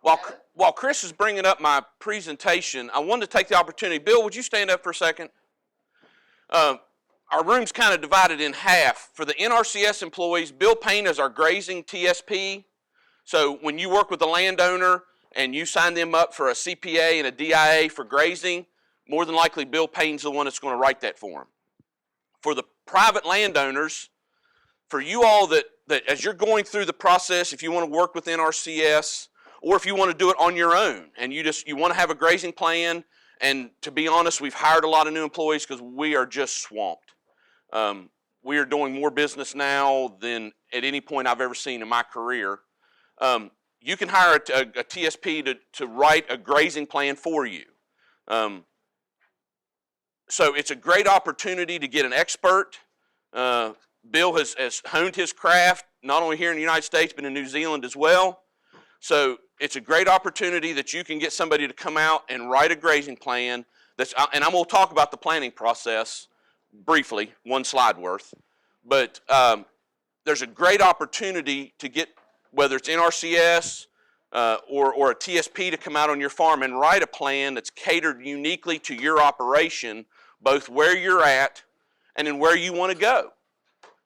While Chris is bringing up my presentation, I wanted to take the opportunity. Bill, would you stand up for a second? Our room's kind of divided in half. For the NRCS employees, Bill Payne is our grazing TSP. So when you work with a landowner and you sign them up for a CPA and a DIA for grazing, more than likely Bill Payne's the one that's going to write that for them. For the private landowners, for you all that as you're going through the process, if you want to work with NRCS, or if you want to do it on your own, and you want to have a grazing plan, and to be honest, we've hired a lot of new employees because we are just swamped. We are doing more business now than at any point I've ever seen in my career. You can hire a TSP to write a grazing plan for you. So it's a great opportunity to get an expert. Bill has honed his craft, not only here in the United States, but in New Zealand as well. So it's a great opportunity that you can get somebody to come out and write a grazing plan. And I'm going to talk about the planning process briefly, one slide worth. But there's a great opportunity to get, whether it's NRCS or a TSP, to come out on your farm and write a plan that's catered uniquely to your operation, both where you're at and in where you want to go.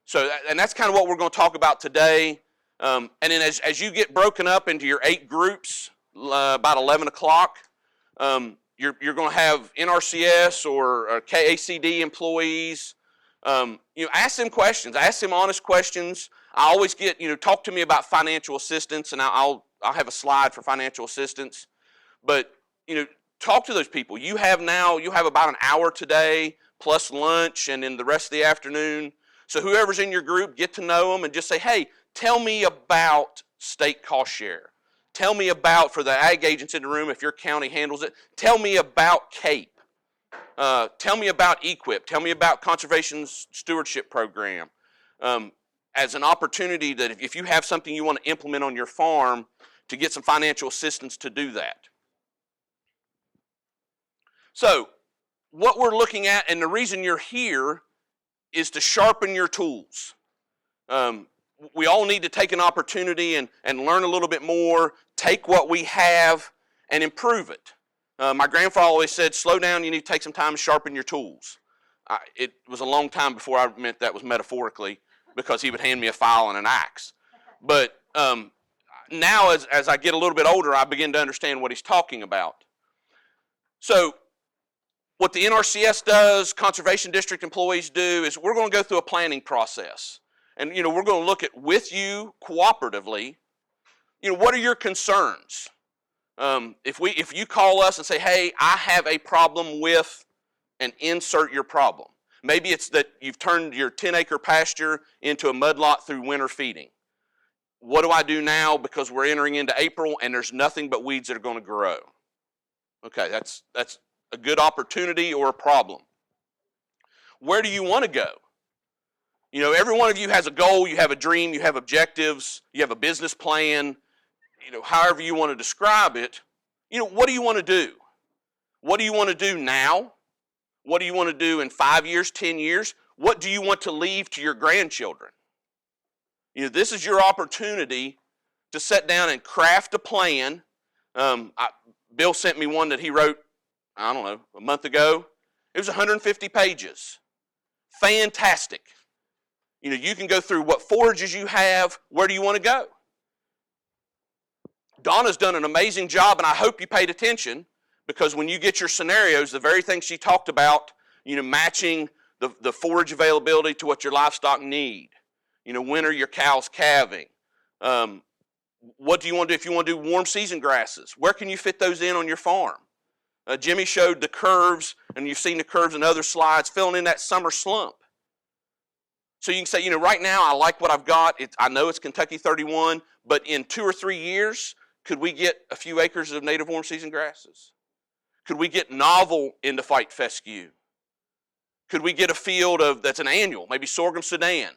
So, and that's kind of what we're going to talk about today. And then as you get broken up into your 8 groups, about 11 o'clock, you're going to have NRCS or KACD employees. Ask them questions. Ask them honest questions. I always get, talk to me about financial assistance, and I'll have a slide for financial assistance. But, talk to those people. You have about an hour today, plus lunch, and then the rest of the afternoon. So whoever's in your group, get to know them and just say, hey, tell me about state cost share. Tell me about, for the ag agents in the room, if your county handles it, tell me about CAPE. Tell me about EQIP. Tell me about Conservation Stewardship Program. As an opportunity that if you have something you want to implement on your farm, to get some financial assistance to do that. So, what we're looking at, and the reason you're here, is to sharpen your tools. We all need to take an opportunity and learn a little bit more, take what we have and improve it. My grandfather always said, slow down, you need to take some time to sharpen your tools. It was a long time before I meant that was metaphorically, because he would hand me a file and an axe. But now as I get a little bit older, I begin to understand what he's talking about. So what the NRCS does, Conservation District employees do, is we're going to go through a planning process. And, we're going to look at, with you, cooperatively, what are your concerns? If you call us and say, hey, I have a problem with, and insert your problem. Maybe it's that you've turned your 10-acre pasture into a mudlot through winter feeding. What do I do now because we're entering into April and there's nothing but weeds that are going to grow? Okay, that's a good opportunity or a problem. Where do you want to go? Every one of you has a goal, you have a dream, you have objectives, you have a business plan, however you want to describe it. What do you want to do? What do you want to do now? What do you want to do in 5 years, 10 years? What do you want to leave to your grandchildren? This is your opportunity to sit down and craft a plan. Bill sent me one that he wrote, I don't know, a month ago. It was 150 pages. Fantastic. You can go through what forages you have. Where do you want to go? Donna's done an amazing job, and I hope you paid attention, because when you get your scenarios, the very thing she talked about, matching the forage availability to what your livestock need. When are your cows calving? What do you want to do if you want to do warm season grasses? Where can you fit those in on your farm? Jimmy showed the curves, and you've seen the curves in other slides, filling in that summer slump. So you can say, right now I like what I've got. I know it's Kentucky 31, but in 2 or 3 years, could we get a few acres of native warm season grasses? Could we get novel into fight fescue? Could we get a field that's an annual, maybe sorghum Sudan?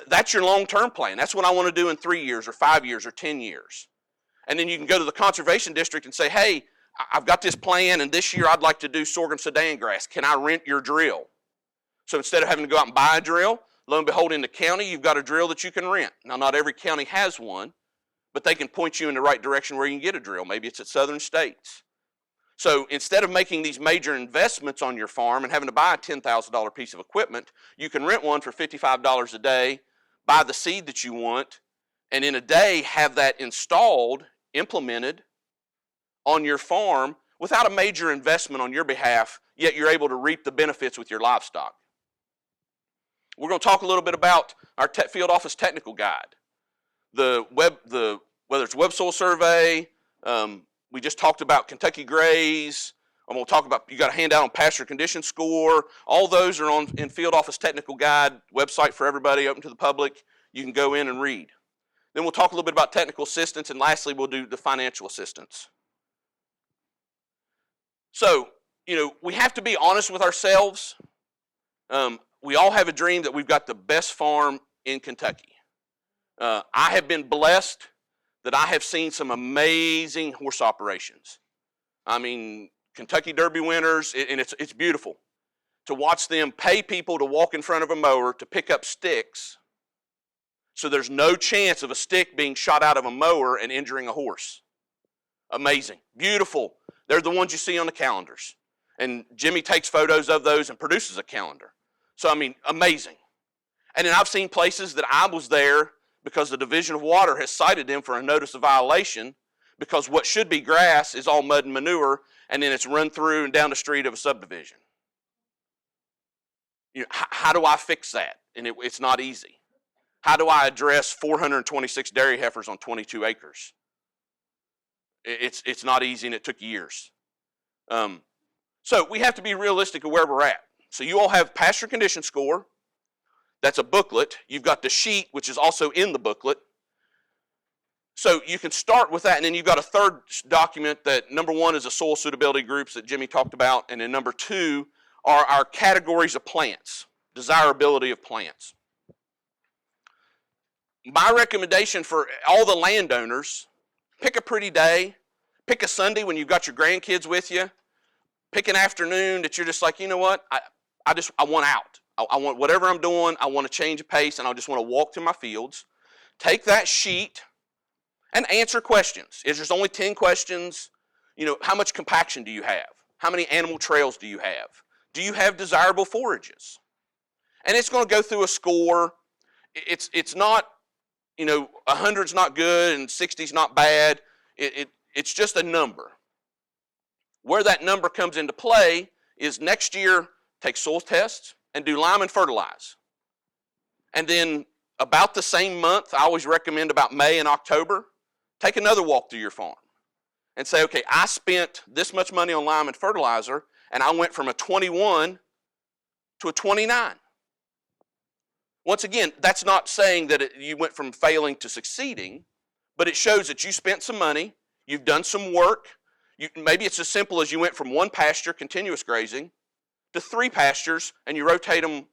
That's your long-term plan. That's what I want to do in 3 years or 5 years or 10 years. And then you can go to the Conservation District and say, hey, I've got this plan, and this year I'd like to do sorghum Sudan grass. Can I rent your drill? So instead of having to go out and buy a drill, lo and behold, in the county, you've got a drill that you can rent. Now, not every county has one, but they can point you in the right direction where you can get a drill. Maybe it's at Southern States. So instead of making these major investments on your farm and having to buy a $10,000 piece of equipment, you can rent one for $55 a day, buy the seed that you want, and in a day have that installed, implemented on your farm without a major investment on your behalf, yet you're able to reap the benefits with your livestock. We're going to talk a little bit about our field office technical guide. Whether it's web soil survey, we just talked about Kentucky Graze. I'm going to talk about, you got a handout on pasture condition score. All those are in Field Office Technical Guide, website for everybody, open to the public. You can go in and read. Then we'll talk a little bit about technical assistance, and lastly, we'll do the financial assistance. So, we have to be honest with ourselves. We all have a dream that we've got the best farm in Kentucky. I have been blessed that I have seen some amazing horse operations. I mean, Kentucky Derby winners, and it's beautiful to watch them pay people to walk in front of a mower to pick up sticks so there's no chance of a stick being shot out of a mower and injuring a horse. Amazing. Beautiful. They're the ones you see on the calendars. And Jimmy takes photos of those and produces a calendar. So, I mean, amazing. And then I've seen places that I was there because the Division of Water has cited them for a notice of violation because what should be grass is all mud and manure, and then it's run through and down the street of a subdivision. How do I fix that? And it's not easy. How do I address 426 dairy heifers on 22 acres? It's not easy, and it took years. So we have to be realistic of where we're at. So you all have pasture condition score. That's a booklet. You've got the sheet, which is also in the booklet. So you can start with that, and then you've got a third document that number one is the soil suitability groups that Jimmy talked about, and then number two are our categories of plants, desirability of plants. My recommendation for all the landowners, pick a pretty day, pick a Sunday when you've got your grandkids with you, pick an afternoon that you're just like, you know what, I want out. I want whatever I'm doing, I want to change of pace, and I just want to walk through my fields. Take that sheet and answer questions. If there's only 10 questions, how much compaction do you have? How many animal trails do you have? Do you have desirable forages? And it's going to go through a score. It's not, 100's not good and 60's not bad. It's just a number. Where that number comes into play is next year, take soil tests and do lime and fertilize. And then about the same month, I always recommend about May and October, take another walk through your farm and say, okay, I spent this much money on lime and fertilizer, and I went from a 21 to a 29. Once again, that's not saying that you went from failing to succeeding, but it shows that you spent some money, you've done some work. Maybe it's as simple as you went from one pasture, continuous grazing, to 3 pastures, and you rotate them,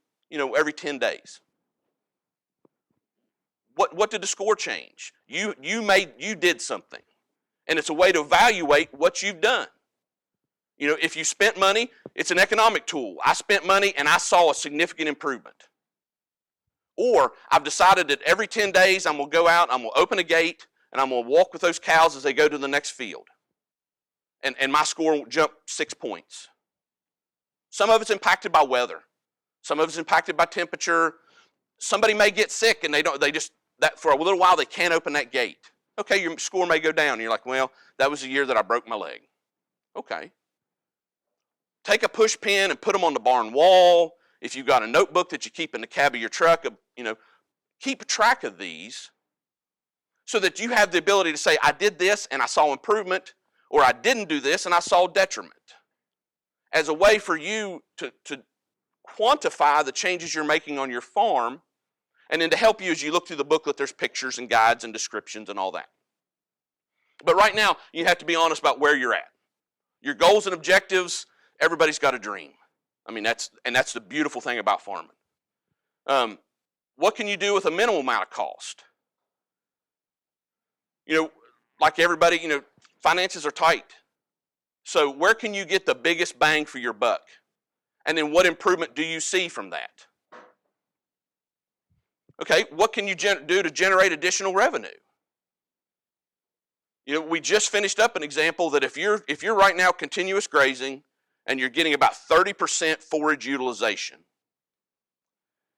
every 10 days. What did the score change? You did something, and it's a way to evaluate what you've done. If you spent money, it's an economic tool. I spent money and I saw a significant improvement. Or I've decided that every 10 days I'm going to go out, I'm going to open a gate, and I'm going to walk with those cows as they go to the next field. And my score will jump 6 points. Some of it's impacted by weather. Some of it's impacted by temperature. Somebody may get sick and for a little while they can't open that gate. Okay, your score may go down. And you're like, well, that was the year that I broke my leg. Okay. Take a push pin and put them on the barn wall. If you've got a notebook that you keep in the cab of your truck, keep track of these so that you have the ability to say, I did this and I saw improvement, or I didn't do this and I saw detriment, as a way for you to quantify the changes you're making on your farm, and then to help you as you look through the booklet, there's pictures and guides and descriptions and all that. But right now, you have to be honest about where you're at. Your goals and objectives, everybody's got a dream. I mean, that's the beautiful thing about farming. What can you do with a minimal amount of cost? Like everybody, finances are tight. So where can you get the biggest bang for your buck? And then what improvement do you see from that? Okay, what can you do to generate additional revenue? We just finished up an example that if you're right now continuous grazing and you're getting about 30% forage utilization,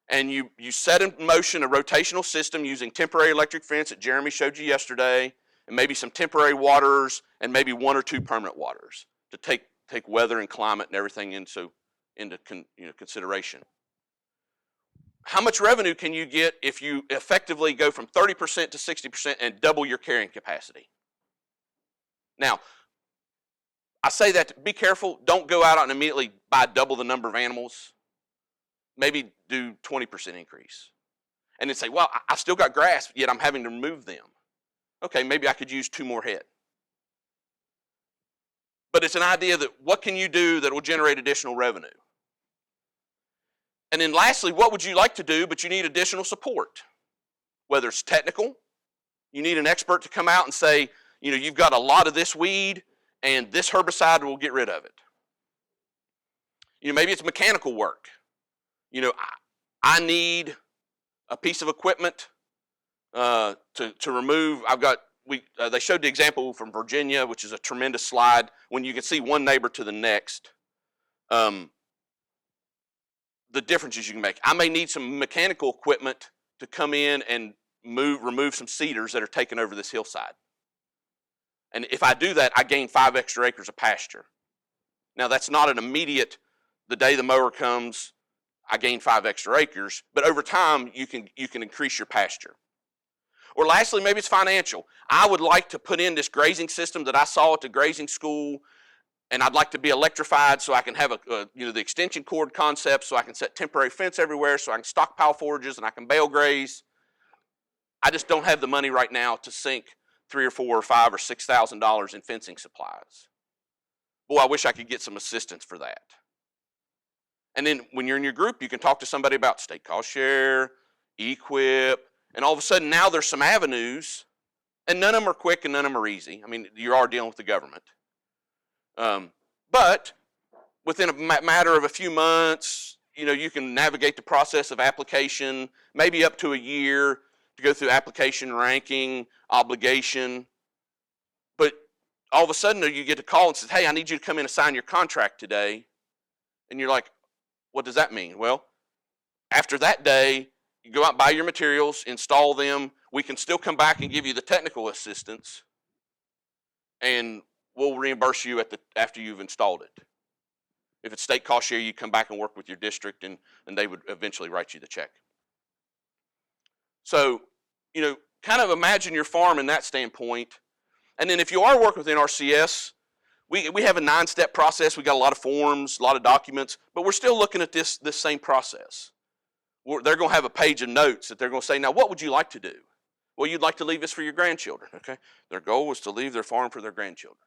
and you set in motion a rotational system using temporary electric fence that Jeremy showed you yesterday, and maybe some temporary waters, and maybe 1 or 2 permanent waters to take weather and climate and everything into consideration. How much revenue can you get if you effectively go from 30% to 60% and double your carrying capacity? Now, I say that to be careful. Don't go out and immediately buy double the number of animals. Maybe do 20% increase. And then say, well, I still got grass, yet I'm having to remove them. Okay, maybe I could use 2 more head. But it's an idea that what can you do that will generate additional revenue? And then lastly, what would you like to do, but you need additional support? Whether it's technical, you need an expert to come out and say, you've got a lot of this weed, and this herbicide will get rid of it. Maybe it's mechanical work. I need a piece of equipment to remove. They showed the example from Virginia, which is a tremendous slide, when you can see one neighbor to the next. The differences you can make. I may need some mechanical equipment to come in and remove some cedars that are taking over this hillside. And if I do that, I gain 5 extra acres of pasture. Now that's not an immediate, the day the mower comes, I gain 5 extra acres, but over time you can increase your pasture. Or lastly, maybe it's financial. I would like to put in this grazing system that I saw at the grazing school, and I'd like to be electrified so I can have the extension cord concept, so I can set temporary fence everywhere, so I can stockpile forages and I can bale graze. I just don't have the money right now to sink $3 or $4 or $5 or $6,000 in fencing supplies. Boy, I wish I could get some assistance for that. And then when you're in your group, you can talk to somebody about state cost share, equip, and all of a sudden now there's some avenues, and none of them are quick and none of them are easy. I mean, you are dealing with the government. But within a matter of a few months, you can navigate the process of application, maybe up to a year to go through application ranking, obligation. But all of a sudden you get a call and says, hey, I need you to come in and sign your contract today. And you're like, what does that mean? Well, after that day, you go out and buy your materials, install them. We can still come back and give you the technical assistance, and we'll reimburse you after you've installed it. If it's state cost share, you come back and work with your district, and they would eventually write you the check. So, kind of imagine your farm in that standpoint. And then if you are working with NRCS, we have a 9-step process. We got a lot of forms, a lot of documents, but we're still looking at this same process. They're going to have a page of notes that they're going to say, now what would you like to do? Well, you'd like to leave this for your grandchildren, okay? Their goal was to leave their farm for their grandchildren.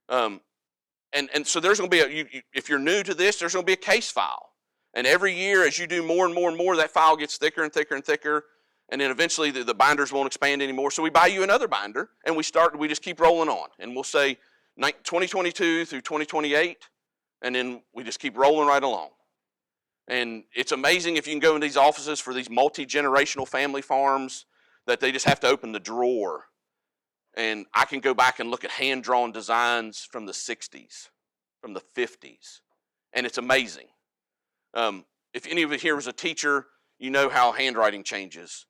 And so there's going to be if you're new to this, there's going to be a case file. And every year as you do more and more and more, that file gets thicker and thicker and thicker. And then eventually the binders won't expand anymore. So we buy you another binder and we just keep rolling on. And we'll say 2022 through 2028. And then we just keep rolling right along. And it's amazing if you can go in these offices for these multi-generational family farms that they just have to open the drawer. And I can go back and look at hand-drawn designs from the 60s, from the 50s. And it's amazing. If any of you here was a teacher, you know how handwriting changes.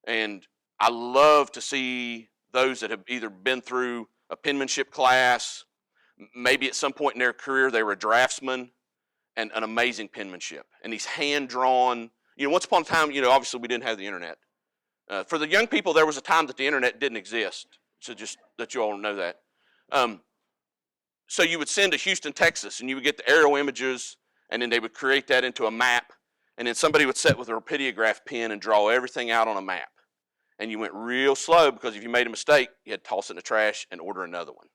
And I love to see those that have either been through a penmanship class, maybe at some point in their career they were a draftsman, and an amazing penmanship. And these hand-drawn, once upon a time, obviously we didn't have the internet. For the young people, there was a time that the internet didn't exist. So just that you all know that. So you would send to Houston, Texas, and you would get the aerial images, and then they would create that into a map, and then somebody would sit with a rapidograph pen and draw everything out on a map. And you went real slow because if you made a mistake, you had to toss it in the trash and order another one.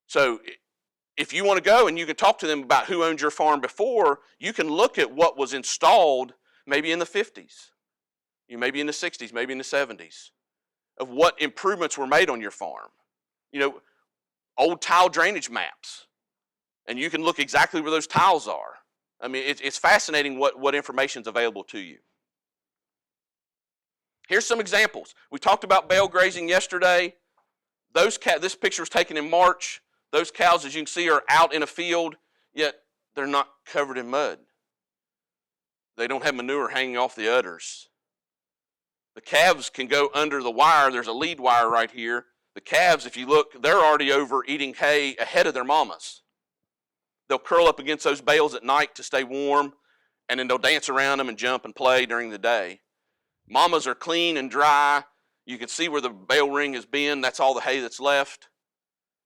So if you want to go and you can talk to them about who owned your farm before, you can look at what was installed maybe in the 50s, maybe in the 60s, maybe in the 70s, of what improvements were made on your farm. Old tile drainage maps, and you can look exactly where those tiles are. I mean, it's fascinating what information is available to you. Here's some examples. We talked about bale grazing yesterday. This picture was taken in March. Those cows, as you can see, are out in a field, yet they're not covered in mud. They don't have manure hanging off the udders. The calves can go under the wire. There's a lead wire right here. The calves, if you look, they're already over eating hay ahead of their mamas. They'll curl up against those bales at night to stay warm, and then they'll dance around them and jump and play during the day. Mamas are clean and dry. You can see where the bale ring has been. That's all the hay that's left.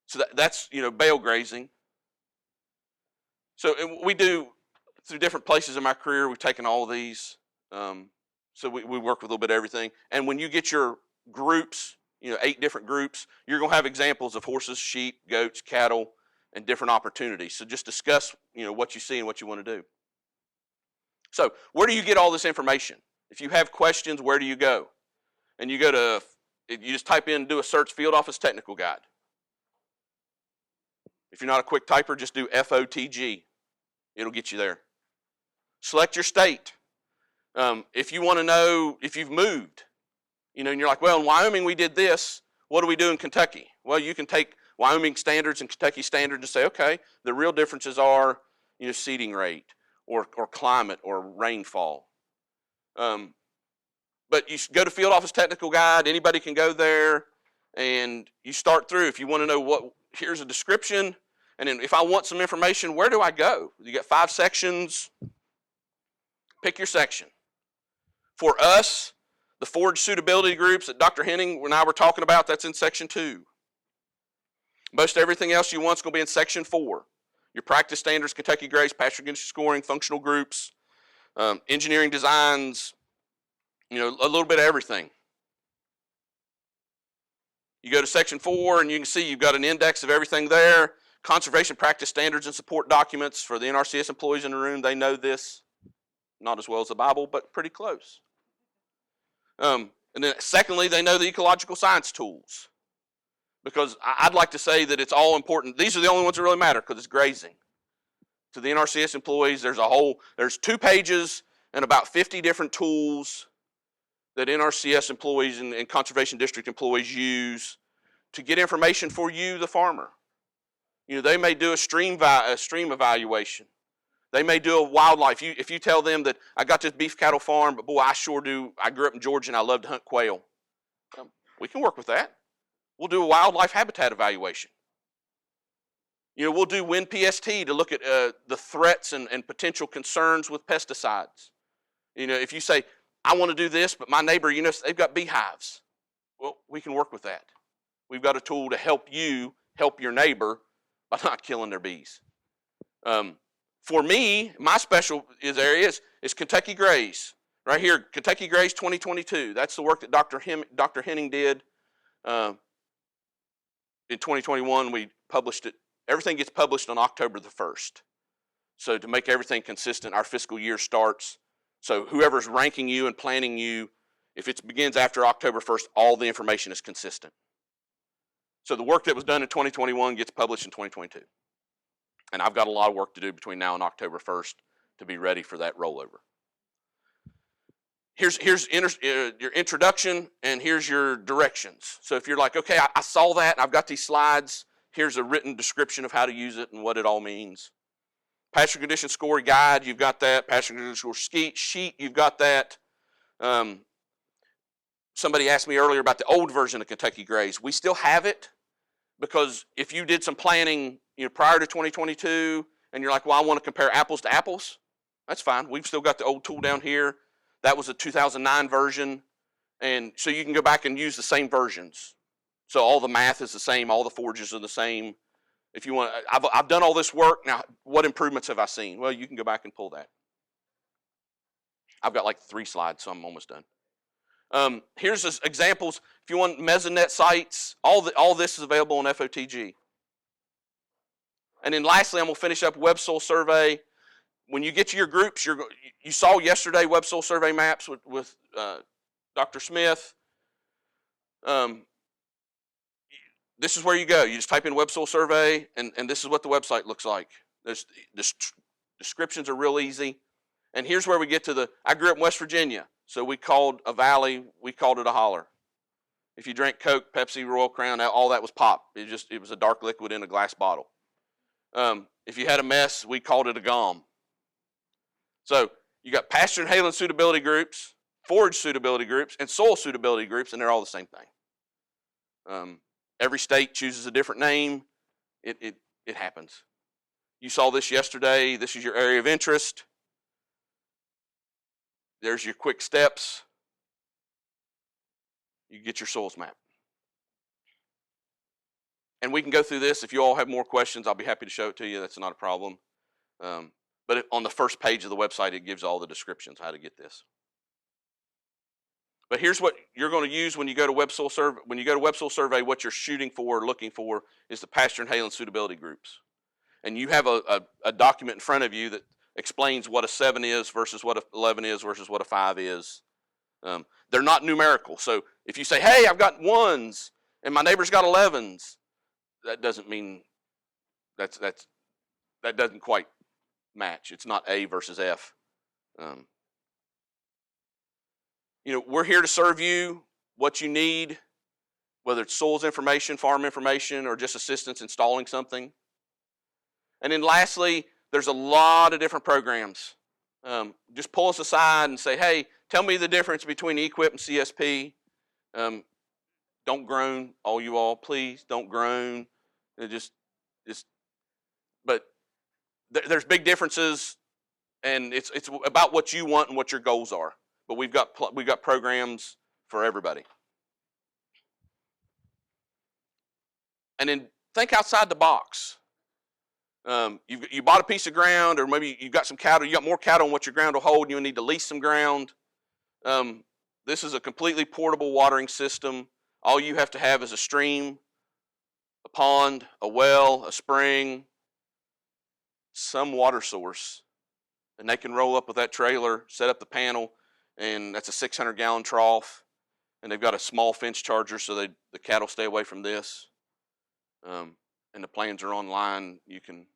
So that's bale grazing. So we do, through different places in my career, we've taken all of these. So we work with a little bit of everything. And when you get your groups, 8 different groups, you're going to have examples of horses, sheep, goats, cattle, and different opportunities. So just discuss, what you see and what you want to do. So where do you get all this information? If you have questions, where do you go? And you just type in, do a search, Field Office Technical Guide. If you're not a quick typer, just do FOTG. It'll get you there. Select your state. If you want to know if you've moved, and you're like, well, in Wyoming we did this. What do we do in Kentucky? Well, you can take Wyoming standards and Kentucky standards and say, okay, the real differences are, seeding rate or climate or rainfall. But you go to Field Office Technical Guide. Anybody can go there, and you start through. If you want to know here's a description, and then if I want some information, where do I go? You got 5 sections. Pick your section. For us, the forage suitability groups that Dr. Henning and I were talking about, that's in section 2. Most everything else you want is going to be in section 4. Your practice standards, Kentucky Graze, pasture condition scoring, functional groups, engineering designs, a little bit of everything. You go to section 4 and you can see you've got an index of everything there. Conservation practice standards and support documents for the NRCS employees in the room. They know this, not as well as the Bible, but pretty close. And then secondly, they know the ecological science tools. Because I'd like to say that it's all important. These are the only ones that really matter because it's grazing. To the NRCS employees, there's 2 pages and about 50 different tools that NRCS employees and Conservation District employees use to get information for you, the farmer. They may do a stream evaluation. They may do a wildlife. If you tell them that I got this beef cattle farm, but boy, I sure do. I grew up in Georgia and I love to hunt quail. We can work with that. We'll do a wildlife habitat evaluation. We'll do WinPST to look at the threats and potential concerns with pesticides. If you say, I want to do this, but my neighbor, they've got beehives. Well, we can work with that. We've got a tool to help you help your neighbor by not killing their bees. For me, my special area is Kentucky Graze. Right here, Kentucky Graze 2022. That's the work that Dr. Henning did. In 2021, we published it. Everything gets published on October the 1st. So to make everything consistent, our fiscal year starts. So whoever's ranking you and planning you, if it begins after October 1st, all the information is consistent. So the work that was done in 2021 gets published in 2022. And I've got a lot of work to do between now and October 1st to be ready for that rollover. Here's your introduction, and here's your directions. So if you're like, okay, I saw that, and I've got these slides, here's a written description of how to use it and what it all means. Pasture condition score guide, you've got that. Pasture condition score sheet, you've got that. Somebody asked me earlier about the old version of Kentucky Graze. We still have it because if you did some planning prior to 2022, and you're like, well, I want to compare apples to apples, that's fine. We've still got the old tool down here. That was a 2009 version, and so you can go back and use the same versions. So all the math is the same, all the forages are the same. If you want, I've done all this work. Now, what improvements have I seen? Well, you can go back and pull that. I've got like 3 slides, so I'm almost done. Here's examples. If you want mesonet sites, all this is available on FOTG. And then lastly, I'm going to finish up web soil survey. When you get to your groups, you saw yesterday web soil survey maps with Dr. Smith. This is where you go. You just type in web soil survey, and this is what the website looks like. Descriptions are real easy. And here's where we get to I grew up in West Virginia. So we called a valley, we called it a holler. If you drank Coke, Pepsi, Royal Crown, all that was pop. It was a dark liquid in a glass bottle. If you had a mess, we called it a GOM. So you got pasture and hayland suitability groups, forage suitability groups, and soil suitability groups, and they're all the same thing. Every state chooses a different name. It happens. You saw this yesterday. This is your area of interest. There's your quick steps. You get your soils map. And we can go through this. If you all have more questions, I'll be happy to show it to you. That's not a problem. But on the first page of the website, it gives all the descriptions how to get this. But here's what you're going to use when you go to Web Soil Survey. When you go to Web Soil Survey, what you're shooting for or looking for is the pasture and hayland suitability groups. And you have a document in front of you that explains what a 7 is versus what a 11 is versus what a 5 is. They're not numerical. So if you say, hey, I've got 1s and my neighbor's got 11s, that doesn't mean that doesn't quite match. It's not A versus F. We're here to serve you what you need, whether it's soils information, farm information, or just assistance installing something. And then lastly, there's a lot of different programs. Just pull us aside and say, hey, tell me the difference between EQIP and CSP. Don't groan, all you all, please don't groan. But there's big differences, and it's about what you want and what your goals are. But we've got programs for everybody. And then think outside the box. You bought a piece of ground, or maybe you've got some cattle. You got more cattle than what your ground will hold. You need to lease some ground. This is a completely portable watering system. All you have to have is a stream, a pond, a well, a spring, some water source. And they can roll up with that trailer, set up the panel, and that's a 600-gallon trough. And they've got a small fence charger so the cattle stay away from this. And the plans are online. You can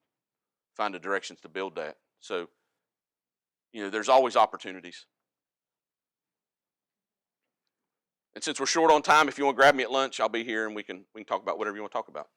find the directions to build that. So, there's always opportunities. And since we're short on time, if you want to grab me at lunch, I'll be here and we can talk about whatever you want to talk about.